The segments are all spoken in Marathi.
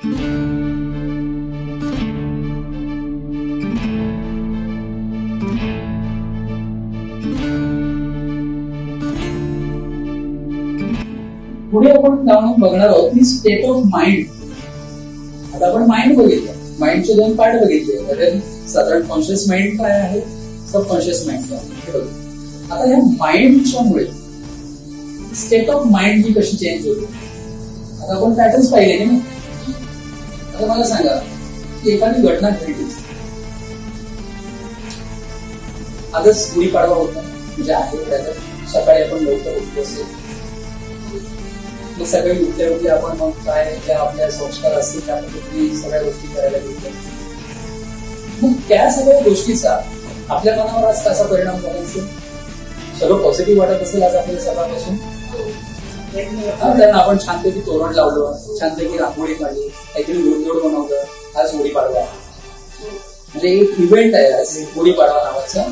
पुढे आपण जाऊन बघणार आहोत की स्टेट ऑफ माइंड. आता आपण माइंड बघितलं, माइंडचे दोन पार्ट बघितले, साधारण कॉन्शियस माइंड काय आहे, सबकॉन्शियस माइंड काय आहे. आता या माइंडच्या मुळे स्टेट ऑफ माइंड ही कशी चेंज होते. आता आपण पॅटर्न्स पाहिले ना. आता मला सांगा की एखादी घटना घडली, आजच गुढीपाडवा होता म्हणजे आहे, सकाळी आपण लवकर उठलो असेल, मग सगळे उठल्या उठल्या आपण मग काय ज्या आपल्या संस्कार असतील त्या पद्धतीने सगळ्या गोष्टी करायला घेतल्या. मग त्या सगळ्या गोष्टीचा आपल्या मनावर आज कसा परिणाम झाला असेल. सगळं पॉझिटिव्ह वाटत असेल आज आपल्याला सकाळपासून. आपण छानपैकी तोरण लावलं, छानपैकी रांगोळी काढली, काहीतरी गोडधोड बनवलं, आज गुढीपाडवा म्हणजे एक इव्हेंट आहे आज गुढीपाडवा नावाचा.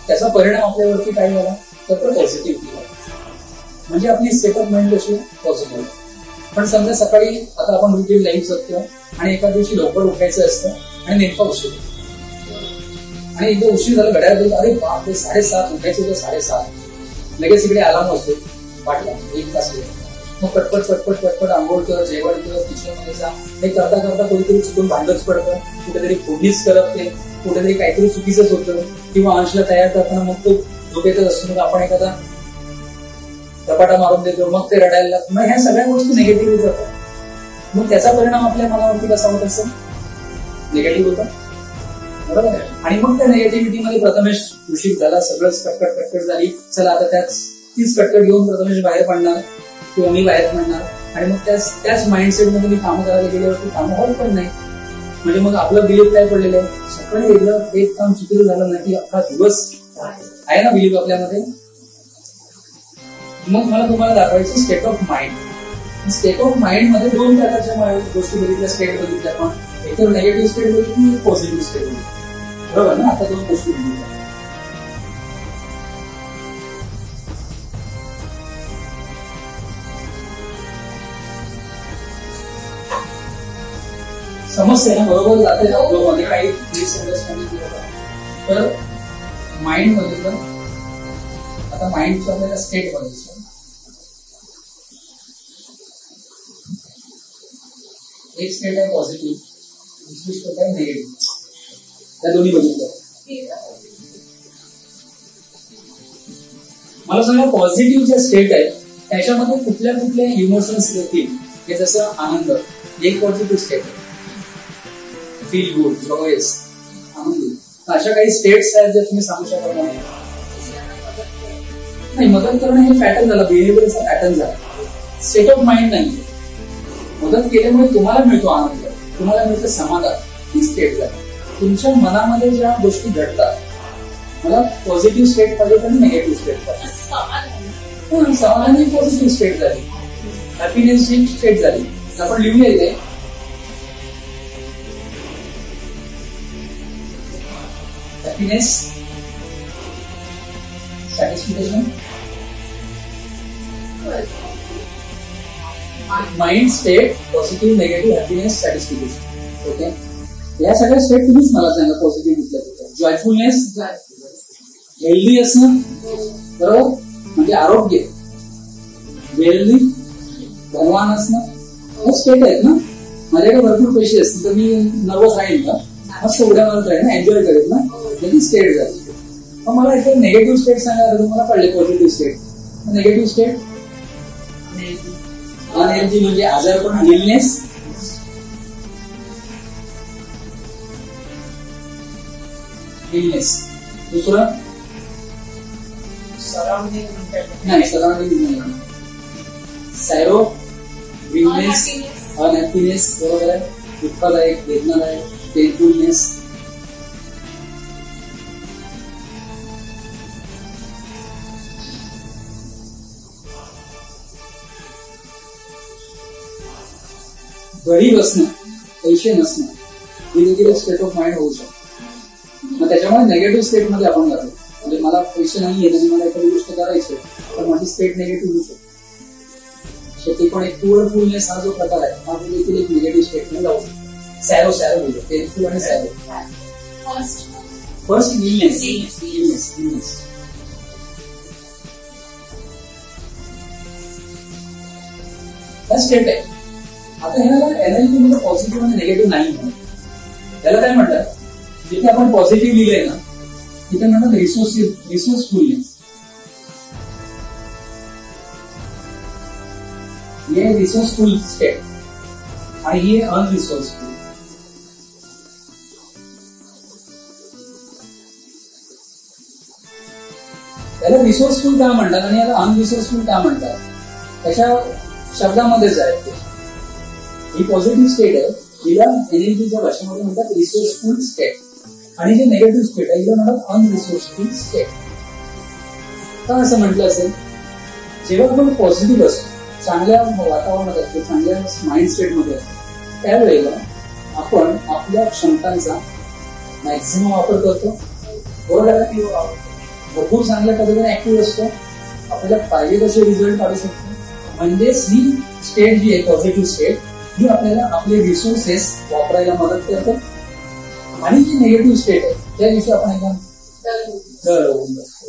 त्याचा परिणाम आपल्यावरती काय झाला तर पॉझिटिव्ह केला, म्हणजे आपली स्टेट ऑफ माइंड कशी पॉझिटिव्ह. पण समजा सकाळी आता आपण रुटीन लाईफ जगतो आणि एका दिवशी लवकर उठायचं असतं आणि नेमका उशीर, आणि एकदा उशीर झाला घड्याळ, अरे बाप रे 7:30 उठायचं होतं 7:30, लगेच इकडे आराम असतो वाटला 1 तास. मग पटपट पटपट पटपट आंघोळ कर, जेवण कर, किचनमध्ये जा. हे करता करता कोणीतरी चुकून भांडच पडतं, कुठेतरी फोडणीच करपते, कुठेतरी काहीतरी चुकीचंच होतं, किंवा अंशला तयार करताना मग तो झोपेतच असतो, मग आपण एखादा झपाटा मारून देतो, मग ते रडायला लागतं. मग ह्या सगळ्या गोष्टी निगेटिव्ह जातात. मग त्याचा परिणाम आपल्या मनावरती कसा होत असेल, निगेटिव्ह होता, बरोबर आहे. आणि मग त्या निगेटिव्हिटीमध्ये प्रथमेश उशीर झाला, सगळंच कटकट कटकट झाली, चला आता तीच कटकट घेऊन प्रथमेश बाहेर पडणार किंवा मी बाहेर पडणार, आणि मग त्याच माइंडसेट मध्ये मी कामं करायला गेल्यावरती कामं होत पण नाही. म्हणजे मग आपलं बिलीफ काय पडलेलं आहे, सकाळी एकदा एक काम चुकीचं झालं नाही की अख्खा दिवस आहे ना बिलीफ आपल्यामध्ये. मग मला तुम्हाला दाखवायचं state of mind. State of mind मध्ये दोन प्रकारच्या गोष्टी बघितल्या, स्टेट बघितल्या, पण एक तर नेगेटिव्ह स्टेट बघितली, पॉझिटिव्ह स्टेट बघितली, बरोबर ना. आता दोन गोष्टी बघितल्या. समस्या ना बरोबर जाते मध्ये काही मिसअंडरस्टँडिंग. तर माइंड बघितलं, आता माइंडचं आपल्याला स्टेट बघायचं. एक स्टेट आहे पॉझिटिव्ह, दुसरी स्टेट आहे निगेटिव्ह. त्या दोन्ही बघितलं. मला सांगा पॉझिटिव्ह जे स्टेट आहे त्याच्यामध्ये कुठल्या कुठल्या इमोशन्स येतील. हे जसं आनंद, एक पॉझिटिव्ह स्टेट आहे, फील गुड, जॉयस, आनंदी. अशा काही स्टेट्स आहेत जे तुम्ही सांगू शकत नाही. मदत करणं हे पॅटर्न झाला, बिहेवियरचा पॅटर्न झाला, स्टेट ऑफ माइंड नाही. मदत केल्यामुळे तुम्हाला मिळतो आनंद, तुम्हाला मिळतं समाधान, ही स्टेट झाली. तुमच्या मनामध्ये ज्या गोष्टी घडतात, मला पॉझिटिव्ह स्टेट पाहिजे आणि निगेटिव्ह स्टेट पाहिजे. समाधान ही पॉझिटिव्ह स्टेट झाली, हॅपीनेस ही स्टेट झाली. आपण लिहूया इथे happiness, satisfaction, mind state, positive, negative, happiness, satisfaction. Okay, या सगळ्या स्टेट तुम्हीच मला सांगा. पॉझिटिव्ह घेतल्या, जॉयफुलनेस, हेल्दी असणं, बरोबर, म्हणजे आरोग्य, वेल्दी, धनवान असणं, हे स्टेट आहेत ना. माझ्याकडे भरपूर पैसे असतील तर मी नर्वस राहील का, मस्त उड्या मारत राहील ना, एन्जॉय करेल ना, त्याची स्टेट झाली. मग मला इथे नेगेटिव्ह स्टेट सांगायला तुम्हाला कळले. Positive state, negative state unhealthy म्हणजे आजारपण, इलनेस, दुसरं सराउंडिंग नाही, सॅरो, वीकनेस, अनहॅपीनेस, बरोबर आहे, दुःखदायक, वेदनादायक, पेनफुलनेस. घरी बसणं, पैसे नसणं, ही देखील स्टेट ऑफ माइंड होऊ शकतो. मग त्याच्यामुळे नेगेटिव्ह स्टेट मध्ये आपण जातो. म्हणजे मला पैसे नाही येत आणि मला एखादी गोष्ट करायची, तर माझी स्टेट नेगेटिव्ह होऊ शकते. सो ते पण एक पुअरफुलनेस हा जो प्रकार आहे हा देखील एक निगेटिव्ह स्टेटमेंट लावू शकतो. सॅरो सॅरो बोलतो पेनफुल आणि सॅरो. First illness. हा स्टेट आहे. आता ह्याला एनएलपी मध्ये पॉझिटिव्ह आणि निगेटिव्ह नाही म्हणून त्याला काय म्हणतात, जिथे आपण पॉझिटिव्ह लिहिलंय ना तिथे म्हणतात रिसोर्सफुलनेस. हे रिसोर्सफुल स्टेट आणि हे अनरिसोर्सफुल. त्याला रिसोर्सफुल का म्हणतात आणि याला अनरिसोर्सफुल का म्हणतात त्याच्या शब्दामध्येच आहे ते. ही पॉझिटिव्ह स्टेट आहे हिला एनएलपीच्या भाषेमध्ये म्हणतात रिसोर्सफुल स्टेट आणि जे निगेटिव्ह स्टेट आहे हिला म्हणतात अनरिसोर्सफुल स्टेट. का असं म्हटलं असेल, जेव्हा आपण पॉझिटिव्ह असतो चांगल्या वातावरणात असतो चांगल्या माइंड स्टेट मध्ये असतो त्यावेळेला आपण आपल्या क्षमतांचा मॅक्सिमम वापर करतो. बरोबर भरपूर चांगल्या पद्धतीने ऍक्टिव्ह असतो, आपल्याला पाहिजे तसे रिझल्ट काढू शकतो. म्हणजेच ही स्टेट जी आहे पॉझिटिव्ह स्टेट ही आपल्याला आपले रिसोर्सेस वापरायला मदत करते. आणि जी निगेटिव्ह स्टेट आहे त्या दिवशी आपण एकदम होऊन बसतो,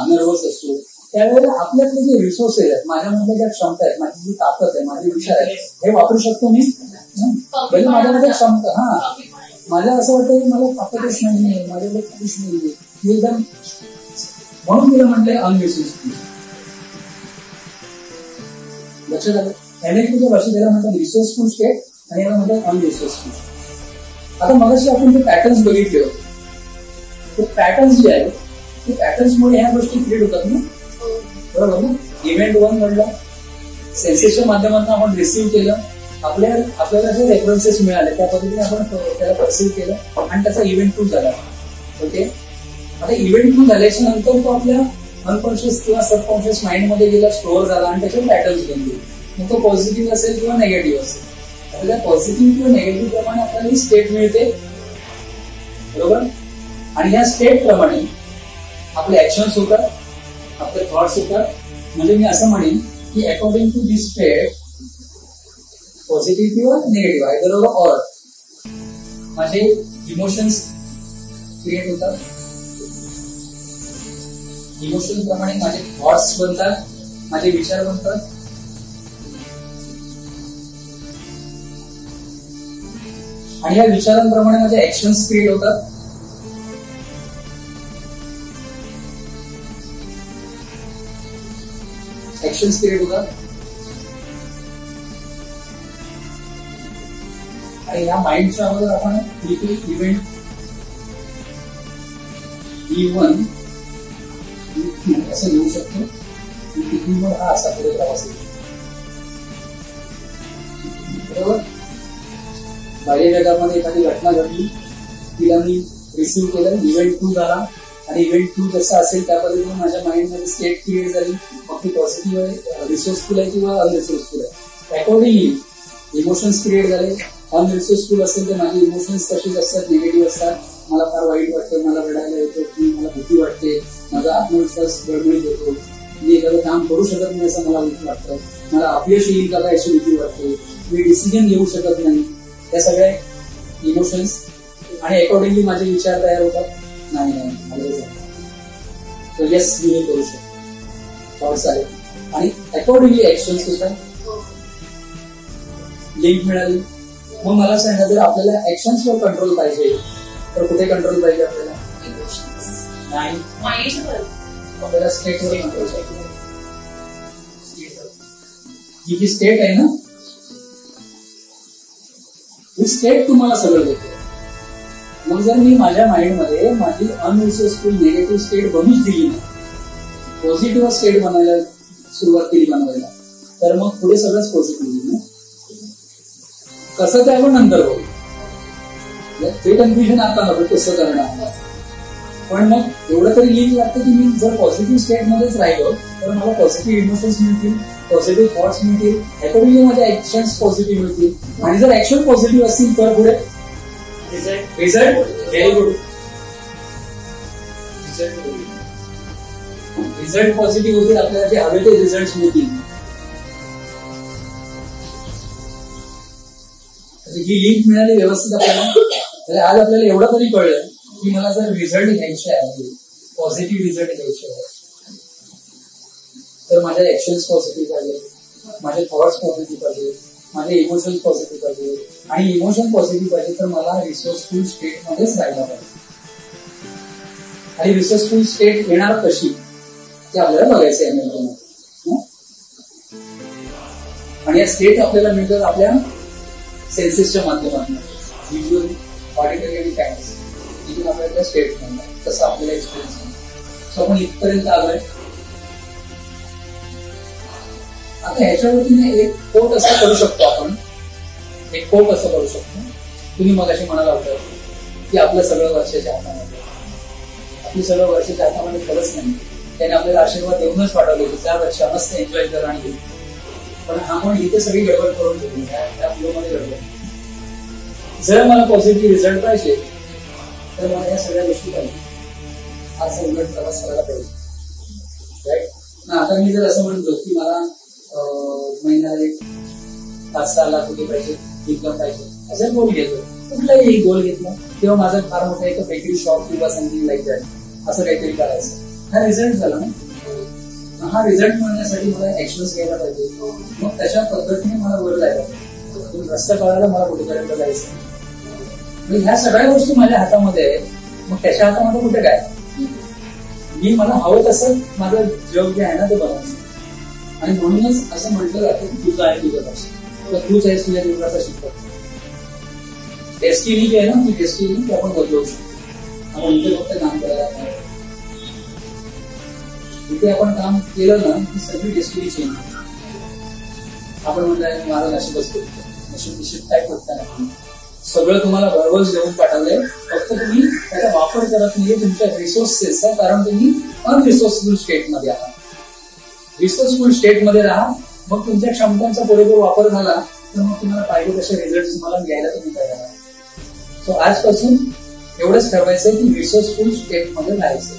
नर्वस असतो. त्यावेळेला आपल्यातले जे रिसोर्सेस आहेत माझ्यामध्ये ज्या क्षमता आहेत माझी जी ताकद आहे माझे विचार आहेत हे वापरू शकतो मी. म्हणजे माझ्यामध्ये क्षमता माझ्या असं वाटतं की मला ताकदच नाहीये माझ्याकडे काहीच नाहीये एकदम, म्हणून तिला म्हटलंय अनरिसोर्सफुल. लक्षात आलं. एनएलपीच्या भाषेत त्याला म्हणतात रिसोर्सफुल स्टेट आणि याला म्हणतात अनरिसोर्सफुल. आता मगाशी आपण जे पॅटर्न्स बघितले होते ते पॅटर्न्स जे आहेत ते पॅटर्न्समुळे ह्या गोष्टी क्रिएट होतात ना. बरोबर ना. इव्हेंट 1 घडला, सेन्सेसच्या माध्यमातून आपण रिसिव्ह केलं, आपल्याला जे रेफरन्सेस मिळाले त्या पद्धतीने आपण त्याला परसिव्ह केलं आणि त्याचा इव्हेंट 2 झाला. ओके. आता इव्हेंट 2 झाल्याच्या नंतर तो आपल्या अनकॉन्शियस किंवा सबकॉन्शियस माइंड मध्ये गेला, स्टोअर झाला आणि त्याचे पॅटर्न्स बनले. मग तो पॉझिटिव्ह असेल किंवा निगेटिव्ह असेल. आपल्याला पॉझिटिव्ह किंवा निगेटिव्ह प्रमाणे आपल्याला ही स्टेट मिळते. बरोबर. आणि या स्टेट प्रमाणे आपले ऍक्शन्स होतात, आपले थॉट्स होतात. म्हणजे मी असं म्हणेन की according to this state positive किंवा निगेटिव्ह आयदर ऑर माझे इमोशन्स क्रिएट होतात. इमोशन प्रमाणे माझे थॉट्स बनतात, माझे विचार बनतात. आणि या विचारांप्रमाणे माझे ऍक्शन्स क्रिएट होतात. ऍक्शन्स क्रिएट होतात आणि या माइंडच्या अगोदर आपण इव्हेंट E1 असं लिहू शकतो. E1 हा असा पुढे प्रवास आहे. बरोबर. बाह्य जगामध्ये एखादी घटना घडली तिला मी रिसिव्ह केलं, इव्हेंट 2 झाला आणि इव्हेंट 2 जसं असेल त्या पद्धतीने माझ्या माइंडमध्ये स्टेट क्रिएट झाली. मग ती पॉझिटिव्ह आहे, रिसोर्सफुल आहे किंवा अनरिसोर्सफुल आहे. अकॉर्डिंगली इमोशन्स क्रिएट झाले. अनरिसोर्सफुल असेल तर माझे इमोशन्स तसेच असतात, निगेटिव्ह असतात. मला फार वाईट वाटतं, मला रडायला येतो, मला भीती वाटते, माझा आत्मविश्वास गडबडीत होतो, मी एखादं काम करू शकत नाही असं मला वाटतं, मला अपयश येईल का याची भीती वाटते, मी डिसिजन घेऊ शकत नाही. या सगळ्या इमोशन्स आणि अकॉर्डिंगली माझे विचार तयार होतात. नाही मला येस मी करू शकतो थॉट्स आले आणि अकॉर्डिंगली ऍक्शन्स होतात. लिंक मिळाली. मग मला सांगा जर आपल्याला ऍक्शन्सवर कंट्रोल पाहिजे तर कुठे कंट्रोल पाहिजे आपल्याला? नाही, आपल्याला स्टेटवर कंट्रोल पाहिजे. ही जी स्टेट आहे ना ही स्टेट तुम्हाला सगळं देते. मग जर मी माझ्या माइंडमध्ये माझी अनरिसोर्सफुल निगेटिव्ह स्टेट बनूच दिली नाही, पॉझिटिव्ह स्टेट बनायला सुरुवात केली बनवायला, तर मग पुढे सगळंच पॉझिटिव्ह होईल ना. कसं ते आपण नंतर बघू. ते कन्फ्युजन आता नको कसं करणार. पण मग एवढं तरी लिंक लागतं की मी जर पॉझिटिव्ह स्टेट मध्येच राहिलो तर मला पॉझिटिव्ह इमोशन्स मिळतील, पॉझिटिव्ह थॉट्स मिळतील, अकॉर्डिंगली माझे ऍक्शन्स पॉझिटिव्ह मिळतील. आणि जर ऍक्शन पॉझिटिव्ह असतील तर पुढे result very good. Result positive होतील, आपल्याला जे हवे ते रिझल्ट मिळतील. ही लिंक मिळाली व्यवस्थित आपल्याला. तर आज आपल्याला एवढं तरी कळलं की मला जर रिझल्ट घ्यायचे आहे, पॉझिटिव्ह रिझल्ट घ्यायचे आहे, तर माझे ऍक्शन्स पॉझिटिव्ह पाहिजे, माझे थॉट्स पॉझिटिव्ह पाहिजे, माझे इमोशन्स पॉझिटिव्ह पाहिजे. आणि इमोशन पॉझिटिव्ह पाहिजे तर मला रिसोर्सफुल स्टेट मध्येच राहायला पाहिजे. आणि रिसोर्सफुल स्टेट येणार कशी ते आपल्याला बघायचं आहे. आणि या स्टेट आपल्याला मिळतात आपल्या सेन्सेसच्या माध्यमातून, व्हिज्युअल, ऑडिटरी आणि काइंड्स. इथून आपल्याला स्टेट म्हणतात, तसं आपल्याला एक्सपिरियन्स म्हणतात. सो आपण इथपर्यंत आलोय. आता ह्याच्यावरती एक कोट असं करू शकतो आपण, एक कोट असं करू शकतो. तुम्ही मगाशी म्हणाला होता की आपलं सगळं वर्षाच्या हातामध्ये, आपली सगळं वर्षाच्या हातामध्ये खरंच नाही. त्याने आपल्याला आशीर्वाद देऊनच पाठवले की त्या वर्षा मस्त एन्जॉय करा आणि पण आपण इथे सगळी गडबड करून ठेवली त्या फ्लोमध्ये गडबड. जर मला पॉझिटिव्ह रिझल्ट पाहिजे तर मला या सगळ्या गोष्टी पाहिजे. आज उलट प्रवास करायला पाहिजे, राईट ना. आता मी जर असं म्हणतो की मला महिन्याला एक 5-6 लाख रुपये पाहिजे, इन्कम पाहिजे, असा गोल घेतो, कुठलाही एक गोल घेतला किंवा माझा फार मोठा एक बेकरी शॉप किंवा समथिंग लाईक दॅट असं काहीतरी करायचं, हा रिझल्ट झाला ना. हा रिझल्ट मिळण्यासाठी मला ऍक्शन्स घ्यायला पाहिजे. मग त्याच्या पद्धतीने मला वर जायला पाहिजे. रस्ता कळायला मला कुठेपर्यंत जायचं. ह्या सगळ्या गोष्टी माझ्या हातामध्ये आहेत. मग त्याच्या हातामध्ये कुठे काय, मी मला हवं तसं माझं जग जे आहे ना ते बनवायचं. आणि म्हणूनच असं म्हटलं जातं की तुझं आहे तुझं लक्ष, तर तूच आहेस तुझ्या जीवनाचा शिकवतो. डेस्टिनी जी आहे ना, ती डेस्टिनी ती आपण बदलवू शकतो. आपण इथे फक्त काम करायला नाही, इथे आपण काम केलं ना की सगळी डेस्टिनी चेंज. आपण म्हणताय माझं नशीब असतो, नशीब निश्चित काय करता नाही. सगळं तुम्हाला भरवस देऊन पाठवलंय, फक्त तुम्ही त्याचा वापर करत नाहीये तुमच्या रिसोर्सेसचा, कारण तुम्ही अनरिसोर्सफुल स्टेटमध्ये आहात. रिसोर्सफुल स्टेटमध्ये राहा, मग तुमच्या क्षमतांचा पुरेपूर वापर झाला तर मग तुम्हाला पाहिजे तसे रिझल्ट तुम्हाला घ्यायला तुम्ही तयार आहात. सो आजपासून एवढंच ठरवायचंय की रिसोर्सफुल स्टेटमध्ये राहायचं.